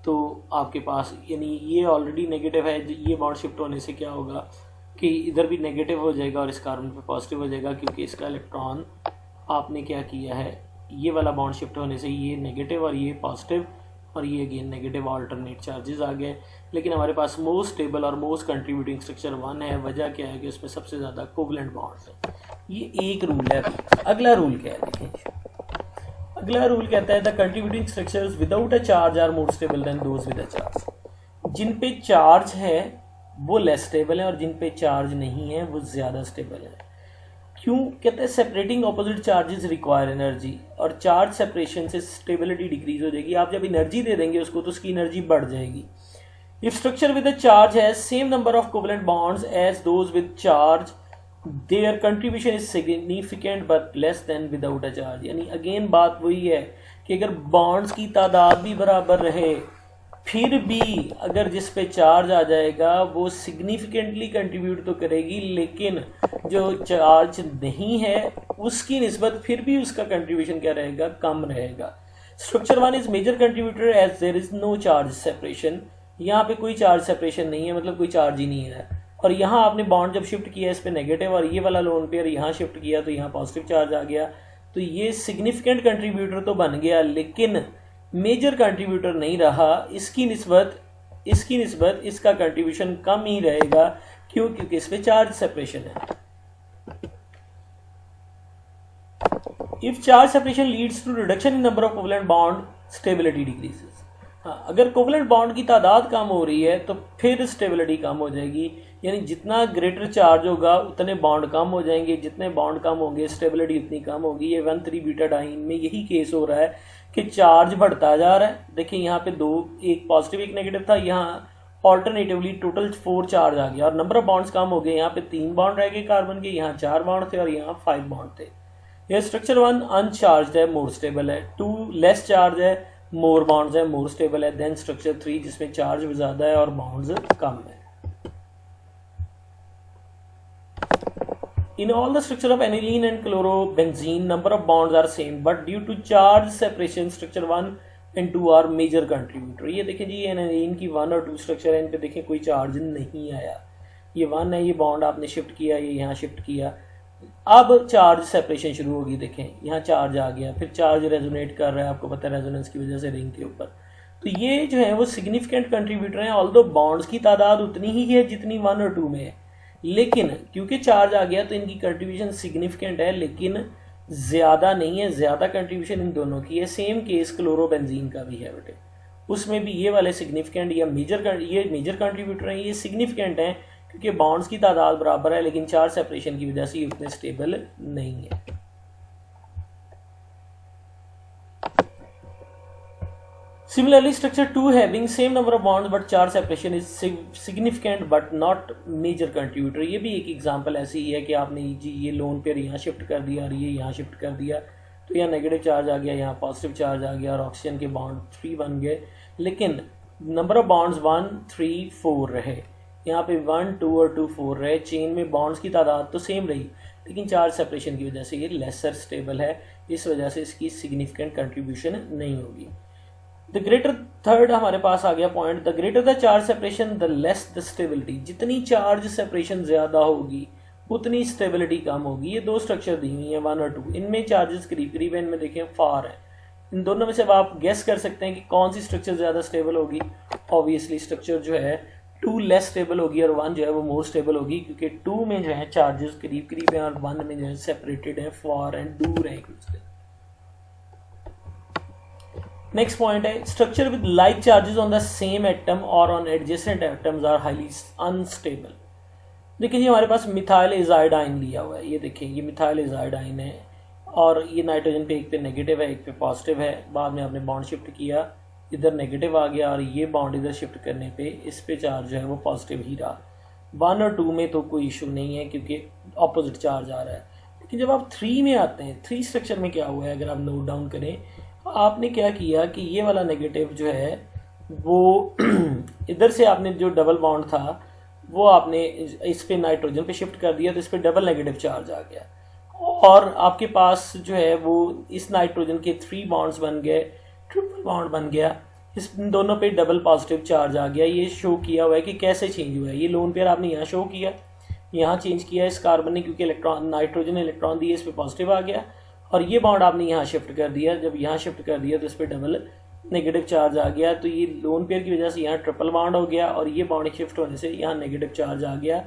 S1: तो आपके पास यानी ये ऑलरेडी नेगेटिव है, ये बॉन्ड शिफ्ट होने से क्या होगा कि इधर भी नेगेटिव हो जाएगा और इस कार्बन पे पॉजिटिव हो जाएगा क्योंकि इसका इलेक्ट्रॉन आपने क्या किया है, ये वाला बॉन्ड शिफ्ट होने से ये नेगेटिव और ये पॉजिटिव और ये अगेन नेगेटिव ऑल्टरनेट चार्जेस आ गए। लेकिन हमारे पास मोस्ट स्टेबल और मोस्ट कंट्रीब्यूटिंग स्ट्रक्चर 1 है। वजह क्या है कि उसमें सबसे ज़्यादा कोवलेंट बॉन्ड्स हैं। ये एक रूल है। अगला रूल क्या है देखें। अगला रूल कहता है the contributing structures without a charge are more stable than those with a charge. जिन पे चार्ज है वो लेस स्टेबल है और जिन पे चार्ज नहीं है वो ज़्यादा स्टेबल है। क्यों? कहते हैं separating opposite charges require energy, और चार्ज सेपरेशन से स्टेबिलिटी डिक्रीज हो जाएगी। आप जब एनर्जी दे देंगे उसको तो उसकी एनर्जी बढ़ जाएगी। If structure with a charge has same number of covalent bonds as those with charge their contribution is significant but less than without a charge. यानी अगेन बात वही है कि अगर बॉन्ड्स की तादाद भी बराबर रहे फिर भी अगर जिस पे चार्ज आ जाएगा वो सिग्निफिकेंटली कंट्रीब्यूट तो करेगी, लेकिन जो चार्ज नहीं है उसकी निस्बत फिर भी उसका कंट्रीब्यूशन क्या रहेगा, कम रहेगा। Structure 1 is major contributor as there is no charge separation. यहाँ पे कोई चार्ज सेपरेशन नहीं है, मतलब कोई चार्ज ही नहीं है। और यहाँ आपने बॉन्ड जब शिफ्ट किया इस पे नेगेटिव और ये वाला लोन पेयर यहाँ शिफ्ट किया तो यहाँ पॉजिटिव चार्ज आ गया। तो ये सिग्निफिकेंट कंट्रीब्यूटर तो बन गया लेकिन मेजर कंट्रीब्यूटर नहीं रहा। इसकी निस्बत इसका कंट्रीब्यूशन कम ही रहेगा। क्यों? क्योंकि इस पे चार्ज सेपरेशन है। If charge separation leads to reduction in number of covalent bond stability decreases. अगर कोवलेंट बॉन्ड की तादाद कम हो रही है तो फिर स्टेबिलिटी कम हो जाएगी। यानी जितना ग्रेटर चार्ज होगा उतने बॉन्ड कम हो जाएंगे, जितने बॉन्ड कम होंगे स्टेबिलिटी उतनी कम होगी। ये 1,3 ब्यूटाडाइन में यही केस हो रहा है कि चार्ज बढ़ता जा रहा है। देखिए यहाँ पे दो, एक पॉजिटिव एक नेगेटिव था, यहाँ ऑल्टरनेटिवली टोटल 4 चार्ज आ गया और नंबर ऑफ बॉन्ड्स कम हो गए। यहाँ पे 3 बॉन्ड रह गए कार्बन के, यहाँ 4 बॉन्ड थे और यहाँ 5 बॉन्ड थे। यह स्ट्रक्चर 1 अनचार्ज है, मोर स्टेबल है। 2 लेस चार्ज है, मोर बॉन्ड्स है, मोर स्टेबल है। देन स्ट्रक्चर 3 जिसमें चार्ज ज्यादा है और बॉन्ड्स कम है। In all the structure of aniline and chlorobenzene, number of bonds are same, but due to charge separation, structure 1 and 2 are major contributor. ये देखें जी, एनिलीन की 1 और 2 स्ट्रक्चर है, इन पे देखें कोई चार्ज नहीं आया। ये 1 है, ये बॉन्ड आपने शिफ्ट किया, ये यहाँ शिफ्ट किया, अब चार्ज सेपरेशन शुरू होगी। देखें यहाँ चार्ज आ गया, फिर चार्ज रेजोनेट कर रहा है, आपको पता है रेजोनेंस की वजह से रिंग के ऊपर। तो ये जो है वो सिग्निफिकेंट कंट्रीब्यूटर हैं। ऑल्दो बॉन्ड्स की तादाद उतनी ही है जितनी 1 और 2 में है, लेकिन क्योंकि चार्ज आ गया तो इनकी कंट्रीब्यूशन सिग्निफिकेंट है लेकिन ज़्यादा नहीं है। ज़्यादा कंट्रीब्यूशन इन दोनों की है। सेम केस क्लोरोबेंजीन का भी है बेटे, उसमें भी ये वाले सिग्निफिकेंट या मेजर कंट्रीब्यूटर हैं, ये सिग्निफिकेंट हैं क्योंकि बॉन्ड्स की तादाद बराबर है लेकिन चार्ज सेपरेशन की वजह से ये उतने स्टेबल नहीं है। Similarly, structure 2 having same number of bonds but charge separation is significant but not major contributor। ये भी एक एग्जांपल ऐसी ही है कि आपने जी ये लोन पेयर यहाँ शिफ्ट कर दिया और ये यहाँ शिफ्ट कर दिया तो यहाँ नेगेटिव चार्ज आ गया, यहाँ पॉजिटिव चार्ज आ गया और ऑक्सीजन के बॉन्ड 3 बन गए, लेकिन नंबर ऑफ बॉन्ड्स 1, 3, 4 रहे। यहाँ पे 1, 2 और 2, 4 रहे। चेन में बॉन्ड्स की तादाद तो सेम रही लेकिन चार्ज सेपरेशन की वजह से ये लेसर स्टेबल है, इस वजह से इसकी सिग्निफिकेंट कंट्रीब्यूशन नहीं होगी। द ग्रेटर, थर्ड हमारे पास आ गया point, the greater the charge separation the less the stability. जितनी चार्ज सेपरेशन ज्यादा होगी उतनी स्टेबिलिटी कम होगी। ये दो स्ट्रक्चर दी हुई हैं 1 और 2, इनमें चार्जेस करीब करीब है, इनमें देखें फार है। इन दोनों में से अब आप गेस कर सकते हैं कि कौन सी स्ट्रक्चर ज़्यादा स्टेबल होगी। ऑब्वियसली स्ट्रक्चर जो है 2 लेस स्टेबल होगी और 1 जो है वो मोर स्टेबल होगी, क्योंकि 2 में जो है चार्जेस करीब करीब हैं और 1 में जो है सेपरेटेड है, फार एंड दूर है एक दूसरे। नेक्स्ट पॉइंट है, structure with like charges on the same atom और on adjacent atoms are highly unstable. देखिए जी हमारे पास मिथाइल एजाइडाइन लिया हुआ है, ये देखिए ये मिथाइल एजाइडाइन है और ये नाइट्रोजन पे एक पे नेगेटिव है एक पे पॉजिटिव है। बाद में आपने बॉन्ड शिफ्ट किया, इधर नेगेटिव आ गया और ये बॉन्ड इधर शिफ्ट करने पे इस पे चार्ज जो है वो पॉजिटिव ही रहा। 1 और 2 में तो कोई इशू नहीं है क्योंकि ऑपोजिट चार्ज आ रहा है। लेकिन जब आप 3 में आते हैं, 3 स्ट्रक्चर में क्या हुआ है अगर आप नोट डाउन करें, आपने क्या किया कि ये वाला नेगेटिव जो है वो इधर से आपने जो डबल बॉन्ड था वो आपने इस पे नाइट्रोजन पे शिफ्ट कर दिया, तो इस पे डबल नेगेटिव चार्ज आ गया और आपके पास जो है वो इस नाइट्रोजन के 3 बॉन्ड्स बन गए, ट्रिपल बॉन्ड बन गया, इस दोनों पे डबल पॉजिटिव चार्ज आ गया। ये शो किया हुआ है कि कैसे चेंज हुआ है। ये लोन पेयर आपने यहाँ शो किया, यहाँ चेंज किया इस कार्बन ने, क्योंकि इलेक्ट्रॉन नाइट्रोजन इलेक्ट्रॉन दिए, इस पे पॉजिटिव आ गया और ये बॉन्ड आपने यहाँ शिफ्ट कर दिया। जब यहाँ शिफ्ट कर दिया तो इस पे डबल नेगेटिव चार्ज आ गया, तो ये लोन पेयर की वजह से यहाँ ट्रिपल बॉन्ड हो गया और ये बॉन्ड शिफ्ट होने से यहाँ नेगेटिव चार्ज आ गया।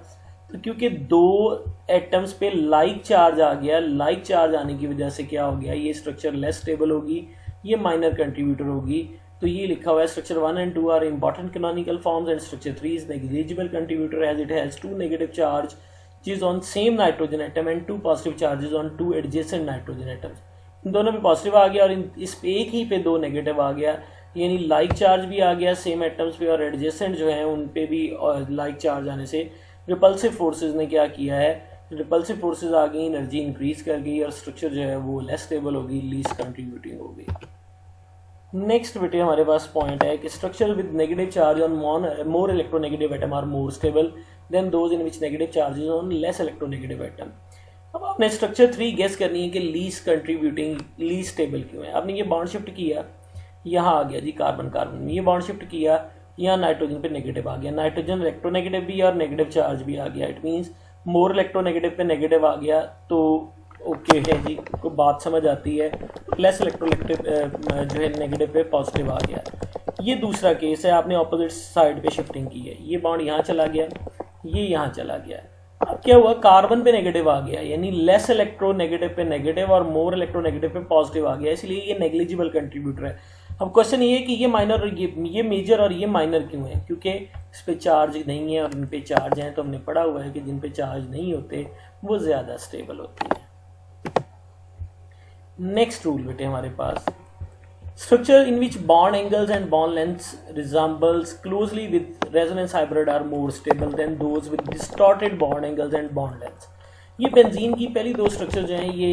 S1: तो क्योंकि 2 एटम्स पे लाइक चार्ज आ गया, लाइक चार्ज आने की वजह से क्या हो गया, ये स्ट्रक्चर लेस स्टेबल होगी, ये माइनर कंट्रीब्यूटर होगी। तो ये लिखा हुआ है structure 1 and 2 are important canonical forms and structure 3 is negligible contributor as it has 2 negative charge is on same nitrogen atom and 2 positive charges on 2 adjacent nitrogen atoms। इन दोनों पे पॉजिटिव आ गया और इस पे एक ही पे 2 नेगेटिव आ गया, यानी लाइक चार्ज भी आ गया सेम एटम्स पे और एडजेसेंट जो है उन पे भी लाइक चार्ज आने से रिपल्सिव फोर्सेस ने क्या किया है, रिपल्सिव फोर्सेस आ गई, एनर्जी इंक्रीज कर गई और स्ट्रक्चर जो है वो लेस स्टेबल होगी, लीस्ट कंट्रीब्यूटिंग होगी। नेक्स्ट बेटे हमारे पास पॉइंट है कि structure with negative charge on more electronegative atom are more stable than those in which negative charges on less electronegative atom. अब आपने स्ट्रक्चर 3 गेस करनी है कि लीस्ट कंट्रीब्यूटिंग लीस्ट स्टेबल क्यों है। आपने ये बॉन्ड शिफ्ट किया, यहाँ आ गया जी कार्बन कार्बन में, ये बॉन्ड शिफ्ट किया, यहाँ नाइट्रोजन पे नेगेटिव आ गया, नाइट्रोजन इलेक्ट्रोनेगेटिव भी और नेगेटिव चार्ज भी आ गया, इट मीन्स मोर इलेक्ट्रोनेगेटिव पे नेगेटिव आ गया, तो ओके है जी, को बात समझ आती है। लेस इलेक्ट्रोनेगेटिव जो है नेगेटिव पे पॉजिटिव आ गया। ये दूसरा केस है, आपने ऑपोजिट साइड पे शिफ्टिंग की है, ये बॉन्ड यहाँ चला गया, ये यहाँ चला गया। अब क्या हुआ, कार्बन पे नेगेटिव आ गया, यानी लेस इलेक्ट्रोनेगेटिव पे नेगेटिव और मोर इलेक्ट्रोनेगेटिव पे पॉजिटिव आ गया, इसलिए ये नेग्लिजिबल कंट्रीब्यूटर है। अब क्वेश्चन ये है कि ये माइनर और ये मेजर और ये माइनर क्यों है, क्योंकि इस पे चार्ज नहीं है और इन पे चार्ज है। तो हमने पढ़ा हुआ है कि जिन पे चार्ज नहीं होते वो ज्यादा स्टेबल होती है। नेक्स्ट रूल बेटे हमारे पास, structure in which bond angles and bond lengths resembles closely with resonance hybrid are more stable than those with distorted bond angles and bond lengths। ये बेंजीन की पहली 2 स्ट्रक्चर जो हैं ये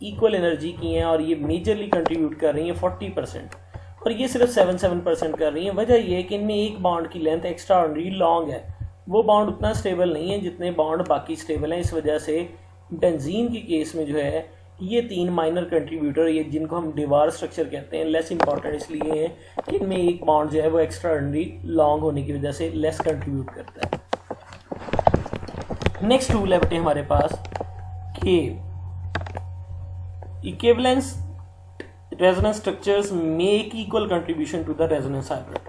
S1: इक्वल एनर्जी की हैं और ये मेजरली कंट्रीब्यूट कर रही हैं 40% और ये सिर्फ 7% कर रही हैं। वजह ये है कि इनमें एक बॉन्ड की लेंथ एक्स्ट्रा ऑर्डिनरी लॉन्ग है, वो बॉन्ड उतना स्टेबल नहीं है जितने बॉन्ड बाकी स्टेबल हैं। इस वजह से बेंजीन के केस में जो है ये 3 माइनर कंट्रीब्यूटर, ये जिनको हम डिवार स्ट्रक्चर कहते हैं, लेस इंपॉर्टेंट इसलिए हैं कि इनमें एक बॉन्ड जो है वो एक्स्ट्रा ऑर्डिनरी लॉन्ग होने की वजह से लेस कंट्रीब्यूट करता है। नेक्स्ट रूल है बेटे हमारे पास कि equivalence resonance structures make equal contribution to the resonance hybrid.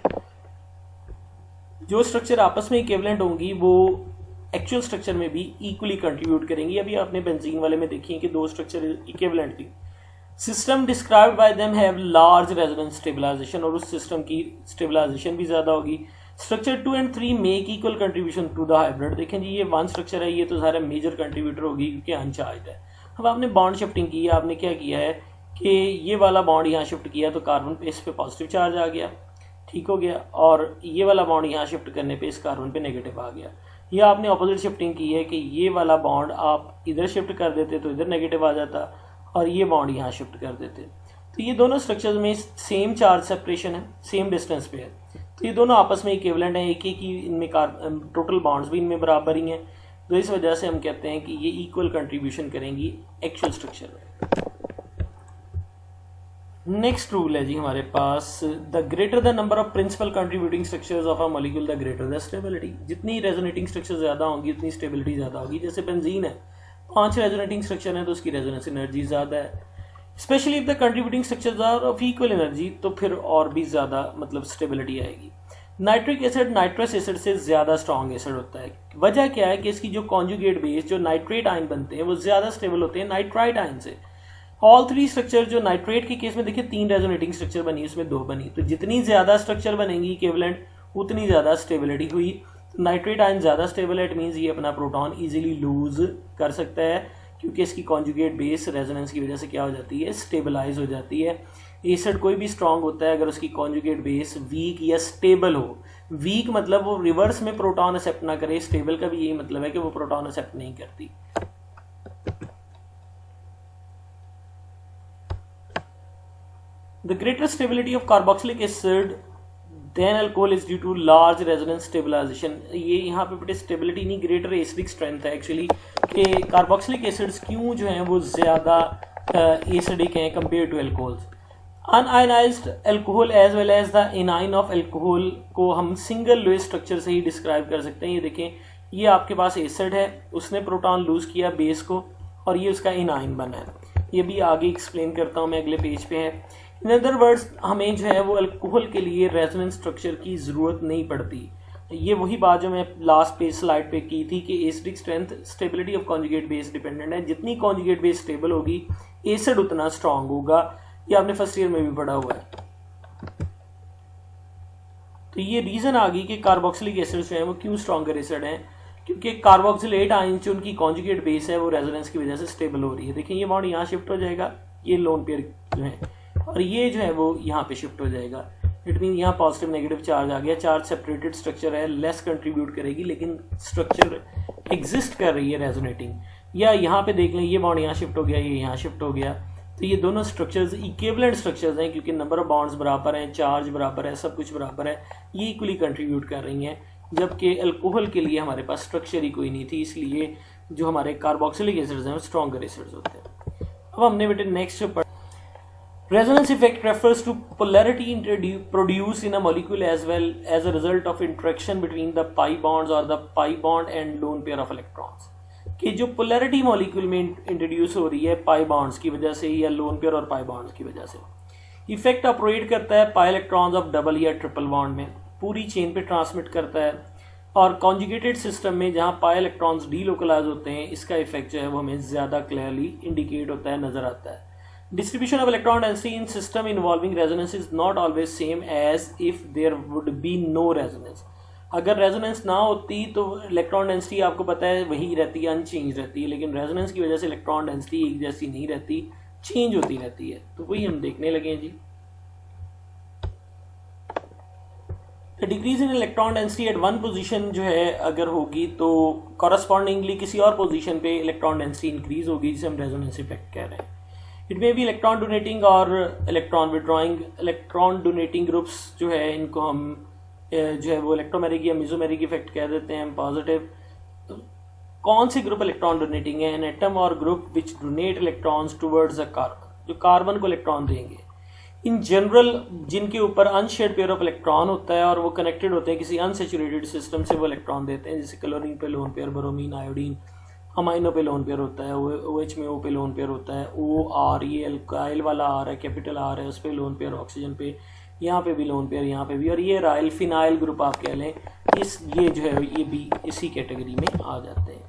S1: जो स्ट्रक्चर आपस में इक्विवेलेंट होंगी वो एक्चुअल स्ट्रक्चर में भी इक्वली कंट्रीब्यूट करेंगी। अभी आपने बेंजीन वाले में देखिए कि 2 स्ट्रक्चर इक्विवेलेंट थी। System described by them have large resonance stabilisation और उस सिस्टम की स्टेबलाइजेशन भी ज्यादा होगी। Structure 2 and 3 make equal contribution to the hybrid. देखें जी ये 1 स्ट्रक्चर है, ये तो सारा मेजर कंट्रीब्यूटर होगी क्योंकि अनचार्ज है। अब आपने बॉन्ड शिफ्टिंग की है, आपने क्या किया है कि ये वाला बॉन्ड यहाँ शिफ्ट किया तो कार्बन पे इस पे पॉजिटिव चार्ज आ गया, ठीक हो गया, और ये वाला बॉन्ड यहाँ शिफ्ट करने पे इस कार्बन पे नेगेटिव आ गया। या आपने ऑपोजिट शिफ्टिंग की है कि ये वाला बॉन्ड आप इधर शिफ्ट कर देते तो इधर नेगेटिव आ जाता और ये बॉन्ड यहाँ शिफ्ट कर देते। तो ये दोनों स्ट्रक्चर्स में सेम चार्ज सेपरेशन है, सेम डिस्टेंस पे है, तो ये दोनों आपस में इक्विवेलेंट है। एक ही इनमें टोटल बॉन्ड्स भी इनमें बराबर ही हैं। तो इस वजह से हम कहते हैं कि ये इक्वल कंट्रीब्यूशन करेंगी एक्चुअल स्ट्रक्चर में। नेक्स्ट रूल है जी हमारे पास, the greater the number of principal contributing structures of a molecule the greater the stability. जितनी रेजोनेटिंग स्ट्रक्चर ज़्यादा होंगी उतनी स्टेबिलिटी ज़्यादा होगी। जैसे बेंजीन है, 5 रेजोनेटिंग स्ट्रक्चर है तो उसकी रेजोनेंस एनर्जी ज़्यादा है। Specially if the contributing structures are of equal energy, तो फिर और भी ज़्यादा मतलब स्टेबिलिटी आएगी। नाइट्रिक एसिड नाइट्रस एसिड से ज़्यादा स्ट्रॉन्ग एसिड होता है। वजह क्या है कि इसकी जो कॉन्जुगेट बेस जो नाइट्रेट आयन बनते हैं वो ज़्यादा स्टेबल होते हैं नाइट्राइट आयन से। ऑल 3 स्ट्रक्चर, जो नाइट्रेट के केस में देखिए 3 रेजोनेटिंग स्ट्रक्चर बनी, उसमें 2 बनी, तो जितनी ज़्यादा स्ट्रक्चर बनेंगी इक्विवेलेंट उतनी ज़्यादा स्टेबिलिटी हुई। नाइट्रेट आयन ज़्यादा स्टेबल है, इट मीन्स ये अपना प्रोटॉन इजीली लूज कर सकता है क्योंकि इसकी कॉन्जुगेट बेस रेजोनेंस की वजह से क्या हो जाती है, स्टेबलाइज हो जाती है। एसिड कोई भी स्ट्रांग होता है अगर उसकी कॉन्जुगेट बेस वीक या स्टेबल हो। वीक मतलब वो रिवर्स में प्रोटॉन एक्सेप्ट ना करे, स्टेबल का भी यही मतलब है कि वो प्रोटॉन एक्सेप्ट नहीं करती। The greater stability of carboxylic acid than alcohol is due to large resonance stabilization। ये यहाँ पे बेटे स्टेबिलिटी नहीं, ग्रेटर एसिडिक स्ट्रेंथ है एक्चुअली कि कार्बोक्सिलिक एसिड्स क्यों जो हैं वो ज़्यादा एसिडिक हैं compare to alcohols. Unionised alcohol as well as the anion of alcohol को हम सिंगल लुईस स्ट्रक्चर से ही डिस्क्राइब कर सकते हैं। ये देखें, ये आपके पास एसिड है, उसने प्रोटॉन लूज किया बेस को और ये उसका एनाइन बना है। ये भी आगे एक्सप्लेन करता हूँ मैं, अगले पेज पे है। इन अदर वर्ड्स हमें जो है वो अल्कोहल के लिए रेजोनेंस स्ट्रक्चर की ज़रूरत नहीं पड़ती। ये वही बात जो मैं लास्ट पेज स्लाइड पे की थी कि acidic strength stability of conjugate base dependent है। जितनी कॉन्जुगेट बेस स्टेबल होगी एसिड उतना स्ट्रांग होगा। ये आपने फर्स्ट ईयर में भी पढ़ा हुआ है। तो ये रीज़न आ गई कि कार्बोक्सिलिक एसिड जो है वो क्यों स्ट्रॉन्गर एसिड हैं, क्योंकि कार्बोक्सिलेट आयन जो उनकी कॉन्जुगेट बेस है वो रेजोनेंस की वजह से स्टेबल हो रही है। देखिए ये बॉन्ड यहाँ शिफ्ट हो जाएगा, ये लोन पेयर जो है, और ये जो है वो यहाँ पे शिफ्ट हो जाएगा। इट मीन यहाँ पॉजिटिव नेगेटिव चार्ज आ गया। चार्ज सेपरेटेड स्ट्रक्चर है, लेस कंट्रीब्यूट करेगी लेकिन स्ट्रक्चर एग्जिस्ट कर रही है रेजोनेटिंग। या यहाँ पे देख लें, ये बॉन्ड यहाँ शिफ्ट हो गया, ये यहाँ शिफ्ट हो गया, तो ये दोनों स्ट्रक्चर्स इक्विवेलेंट स्ट्रक्चर्स हैं क्योंकि नंबर ऑफ बॉन्ड्स बराबर हैं, चार्ज बराबर है, सब कुछ बराबर है, ये इक्वली कंट्रीब्यूट कर रही हैं। जबकि अल्कोहल के लिए हमारे पास स्ट्रक्चर ही कोई नहीं थी, इसलिए जो हमारे कार्बोक्सिलिक एसिड्स हैं वो स्ट्रॉन्गर एसिड्स होते हैं। अब हमने बेटे next resonance effect refers to polarity produced in a molecule as well as a result of interaction between the pi bonds or the pi bond and lone pair of electrons। कि जो polarity molecule में introduce हो रही है pi bonds की वजह से या लोन पेयर और पाई बॉन्ड्स की वजह से, इफेक्ट ऑपरेट करता है पाई इलेक्ट्रॉन्स ऑफ डबल या ट्रिपल बॉन्ड में, पूरी चेन पे ट्रांसमिट करता है। और कॉन्जुगेटेड सिस्टम में जहाँ पाई इलेक्ट्रॉन्स डीलोकलाइज होते हैं, इसका इफेक्ट जो है वो हमें ज़्यादा क्लियरली इंडिकेट होता है, नज़र आता है। Distribution of electron density in system involving resonance is not always same as if there would be no resonance। अगर रेजोनेंस ना होती तो इलेक्ट्रॉन डेंसिटी आपको पता है वही रहती है, अनचेंज रहती है, लेकिन रेजोनेंस की वजह से इलेक्ट्रॉन डेंसिटी एक जैसी नहीं रहती, चेंज होती रहती है। तो वही हम देखने लगे हैं जी। Decrease in electron density at one position जो है अगर होगी तो कॉरस्पॉन्डिंगली किसी और पोजीशन पे इलेक्ट्रॉन डेंसिटी इंक्रीज होगी, जिसे हम रेजोनेंस इफेक्ट कह रहे हैं। It may be electron donating और electron withdrawing. Electron donating groups जो है इनको हम जो है वो इलेक्ट्रोमेरिक या मिजोमेरिक इफेक्ट कह देते हैं, पॉजिटिव। तो कौन से ग्रुप इलेक्ट्रॉन डोनेटिंग है? एन एटम और group which donate electrons towards a carbon, जो कार्बन को इलेक्ट्रॉन देंगे। इन जनरल जिनके ऊपर अनशेयर्ड पेयर ऑफ इलेक्ट्रॉन होता है और वो कनेक्टेड होते हैं किसी अनसेचुरेटेड सिस्टम से, वो इलेक्ट्रॉन देते हैं। जैसे क्लोरीन पे lone pair, bromine, iodine. Amino पे लोन पेयर होता है, OH में O पे लोन पेयर होता है, OR ये अल्काइल वाला R है, कैपिटल R है, उस पे लोन पेयर, ऑक्सीजन पे यहाँ पे भी लोन पेयर, यहाँ पे भी, और ये राइल फिनाइल ग्रुप आप कह लें, ये जो है ये भी इसी कैटेगरी में आ जाते हैं।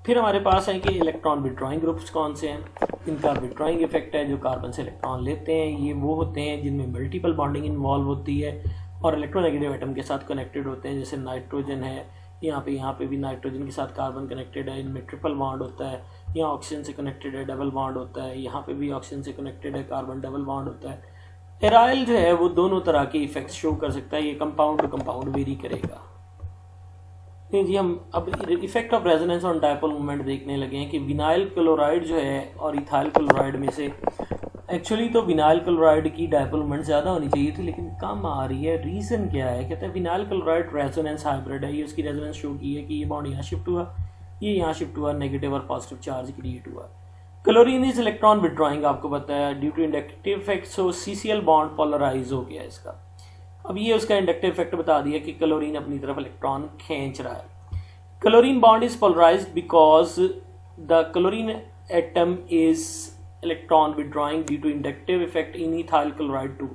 S1: फिर हमारे पास है कि इलेक्ट्रॉन विड्रॉइंग ग्रुप्स कौन से हैं। इनका विड्रॉइंग इफेक्ट है, जो कार्बन से इलेक्ट्रॉन लेते हैं, ये वो होते हैं जिनमें मल्टीपल बॉन्डिंग इन्वॉल्व होती है और इलेक्ट्रोनेगेटिव एटम के साथ कनेक्टेड होते हैं। जैसे नाइट्रोजन है, यहाँ पे भी नाइट्रोजन के साथ कार्बन कनेक्टेड है, इनमें ट्रिपल बॉन्ड होता है। यहाँ ऑक्सीजन से कनेक्टेड है, डबल बॉन्ड होता है। यहाँ पे भी ऑक्सीजन से कनेक्टेड है, कार्बन डबल बॉन्ड होता है। एराइल जो है वो दोनों तरह के इफेक्ट्स शो कर सकता है, ये कंपाउंड टू कंपाउंड वेरी करेगा। नहीं जी, हम अब effect of resonance on dipole movement देखने लगे हैं कि विनाइल क्लोराइड जो है और इथाइल क्लोराइड में से एक्चुअली तो विनाइल क्लोराइड की डायपोल मूवमेंट ज़्यादा होनी चाहिए थी लेकिन कम आ रही है। रीज़न क्या है? कहते हैं विनाइल क्लोराइड रेजोनेंस हाइब्रिड है, ये उसकी रेजोनेंस शो की है कि ये बॉन्ड यहाँ शिफ्ट हुआ, ये यहाँ शिफ्ट हुआ, नेगेटिव और पॉजिटिव चार्ज क्रिएट हुआ। क्लोरीन इज इलेक्ट्रॉन विड्रॉइंग, आपको पता है due to inductive effect, so CCl bond polarise हो गया इसका। अब ये उसका इंडक्टिव इफेक्ट बता दिया कि क्लोरीन अपनी तरफ इलेक्ट्रॉन खींच रहा है। Chlorine bond is polarised because the chlorine atom is electron withdrawing due to inductive effect in ethyl chloride too.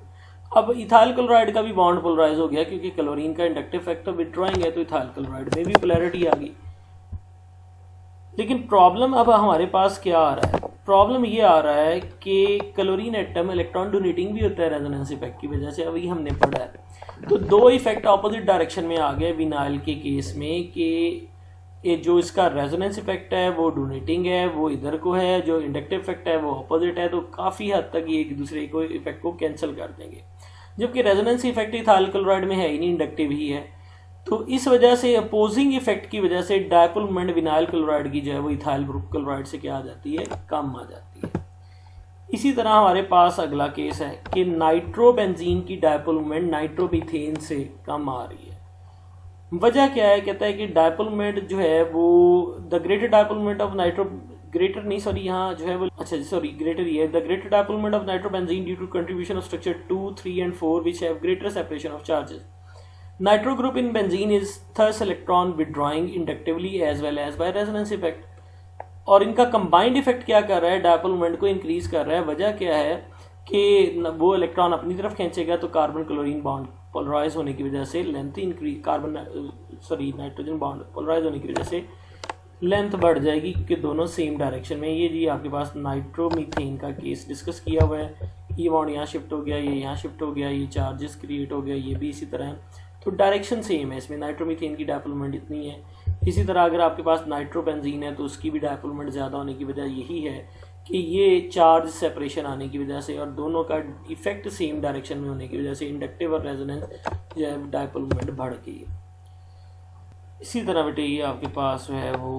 S1: अब इथाइल क्लोराइड का भी बॉन्ड पोलराइज हो गया क्योंकि क्लोरीन का इंडक्टिव इफेक्ट तो विड्रॉइंग है, तो इथाइल क्लोराइड में भी पोलैरिटी आ गई। लेकिन प्रॉब्लम अब हमारे पास क्या आ रहा है? प्रॉब्लम ये आ रहा है कि क्लोरीन एटम इलेक्ट्रॉन डोनेटिंग भी होता है रेजोनेंस इफेक्ट की वजह से, अभी हमने पढ़ा है। तो दो इफेक्ट ऑपोजिट डायरेक्शन में आ गए विनाइल के केस में कि ये जो इसका रेजोनेंस इफेक्ट है वो डोनेटिंग है, वो इधर को है, जो इंडक्टिव इफेक्ट है वो ऑपोजिट है, तो काफ़ी हद तक ये एक दूसरे को इफेक्ट को कैंसिल कर देंगे। जबकि रेजोनेंस इफेक्ट इथाइल क्लोराइड में है ही नहीं, इंडक्टिव ही है। तो इस वजह से अपोजिंग इफेक्ट की वजह से डायपोल मोमेंट विनाइल क्लोराइड की जो है वो इथाइल क्लोराइड से क्या आ जाती है, कम आ जाती है। इसी तरह हमारे पास अगला केस है कि नाइट्रोबेंजीन की डायपोल मोमेंट नाइट्रोमीथेन से कम आ रही है। वजह क्या है? कहता है कि डायपोल मोमेंट जो है वो the greater dipole moment of nitro greater नहीं सॉरी यहाँ जो है वो ग्रेटर ही है। The greater dipole moment of nitrobenzene due to contribution of structure 2, 3 and 4 which have greater separation of charges. Nitro group in benzene is thus electron withdrawing inductively as well as by resonance effect. और इनका combined effect क्या कर रहा है? Dipole moment को increase कर रहा है। वजह क्या है कि वो इलेक्ट्रॉन अपनी तरफ खींचेगा तो कार्बन क्लोरीन बॉन्ड पोलराइज होने की वजह से length increase, nitrogen bond polarise होने की वजह से लेंथ बढ़ जाएगी क्योंकि दोनों सेम डायरेक्शन में। ये जी आपके पास नाइट्रोमीथेन का केस डिस्कस किया हुआ है। ये बॉन्ड यहाँ शिफ्ट हो गया, ये यहाँ शिफ्ट हो गया, ये चार्जेस क्रिएट हो गया, ये भी इसी तरह है। तो डायरेक्शन सेम है इसमें। नाइट्रोमीथेन की डायपोल मोमेंट इतनी है। इसी तरह अगर आपके पास नाइट्रोबेंजीन है तो उसकी भी डायपोल मोमेंट ज़्यादा होने की वजह यही है कि ये चार्ज सेपरेशन आने की वजह से और दोनों का इफेक्ट सेम डायरेक्शन में होने की वजह से इंडक्टिव और रेजोनेंस जो है डायपोल मोमेंट बढ़ गई है। इसी तरह बेटे ये आपके पास जो है वो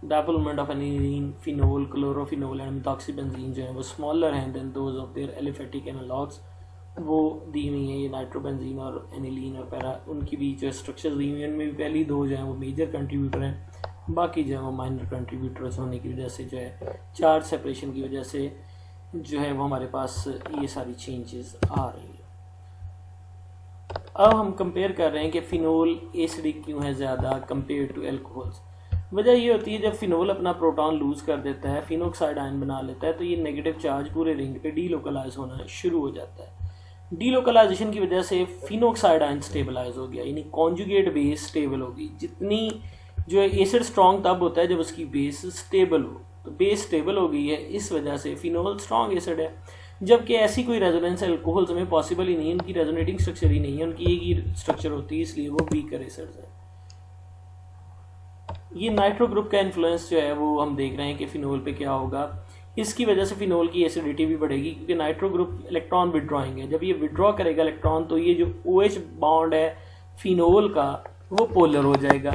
S1: dipole moment of aniline, phenol, chlorophenol and methoxybenzene जो है वो स्मॉलर हैं than those of their aliphatic analogues, वो दी हुई हैं। ये नाइट्रोबेंजीन और एनिलीन और पैरा, उनकी भी जो स्ट्रक्चर्स दी हुई हैं उनमें भी पहली दो जो हैं वो मेजर कंट्रीब्यूटर हैं, बाकी जो है वो माइनर कंट्रीब्यूटर्स होने की वजह से जो है चार्ज सेपरेशन की वजह से जो है वो हमारे पास ये सारी चेंजेस आ रही है। अब हम कंपेयर कर रहे हैं कि फिनोल एसिडिक क्यों है ज़्यादा कंपेयर टू एल्कोहल्स। वजह ये होती है जब फिनोल अपना प्रोटॉन लूज कर देता है, फिनोक्साइड आयन बना लेता है, तो ये नेगेटिव चार्ज पूरे रिंग पे डीलोकलाइज होना शुरू हो जाता है। डीलोकलाइजेशन की वजह से फिनोक्साइड आयन स्टेबलाइज हो गया, यानी कॉन्जुगेट बेस स्टेबल होगी। जितनी जो है एसिड स्ट्रॉन्ग तब होता है जब उसकी बेस स्टेबल हो, तो बेस स्टेबल हो गई है, इस वजह से फिनोल स्ट्रॉन्ग एसिड है। जबकि ऐसी कोई रेजोनेंस एल्कोहल्स में पॉसिबल ही नहीं है, उनकी रेजोनेटिंग स्ट्रक्चर ही नहीं है, उनकी एक ही स्ट्रक्चर होती है, इसलिए वो वीकर एसिड्स है। ये नाइट्रो ग्रुप का इन्फ्लुएंस जो है वो हम देख रहे हैं कि फिनोल पे क्या होगा। इसकी वजह से फिनोल की एसिडिटी भी बढ़ेगी क्योंकि नाइट्रो ग्रुप इलेक्ट्रॉन विड्रॉइंग है। जब ये विड्रॉ करेगा इलेक्ट्रॉन तो ये जो OH बॉन्ड है फिनोल का वो पोलर हो जाएगा।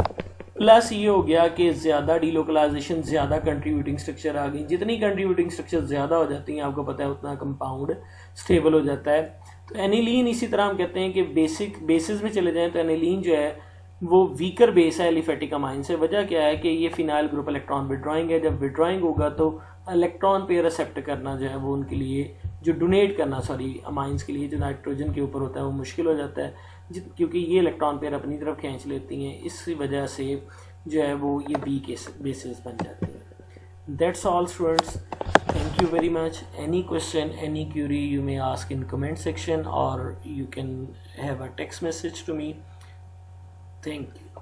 S1: प्लस ये हो गया कि ज़्यादा डीलोकलाइजेशन, ज़्यादा कंट्रीब्यूटिंग स्ट्रक्चर आ गई। जितनी कंट्रीब्यूटिंग स्ट्रक्चर ज़्यादा हो जाती हैं आपको पता है उतना कंपाउंड स्टेबल हो जाता है। तो एनिलीन इसी तरह हम कहते हैं कि बेसिस में चले जाएँ तो एनिलीन जो है वो वीकर बेस है एलिफेटिक अमाइन से। वजह क्या है कि ये फिनाइल ग्रुप इलेक्ट्रॉन विड्रॉइंग है। जब विड्रॉइंग होगा तो इलेक्ट्रॉन पेयर एक्सेप्ट करना जो है वो उनके लिए जो डोनेट करना अमाइंस के लिए जो नाइट्रोजन के ऊपर होता है वो मुश्किल हो जाता है क्योंकि ये इलेक्ट्रॉन पेयर अपनी तरफ खींच लेती हैं। इसी वजह से जो है वो ये वीक बेसिस बन जाती है। That's all students, thank you very much. Any question, any query you may ask in comment section और you can have a text message to me. Thank you.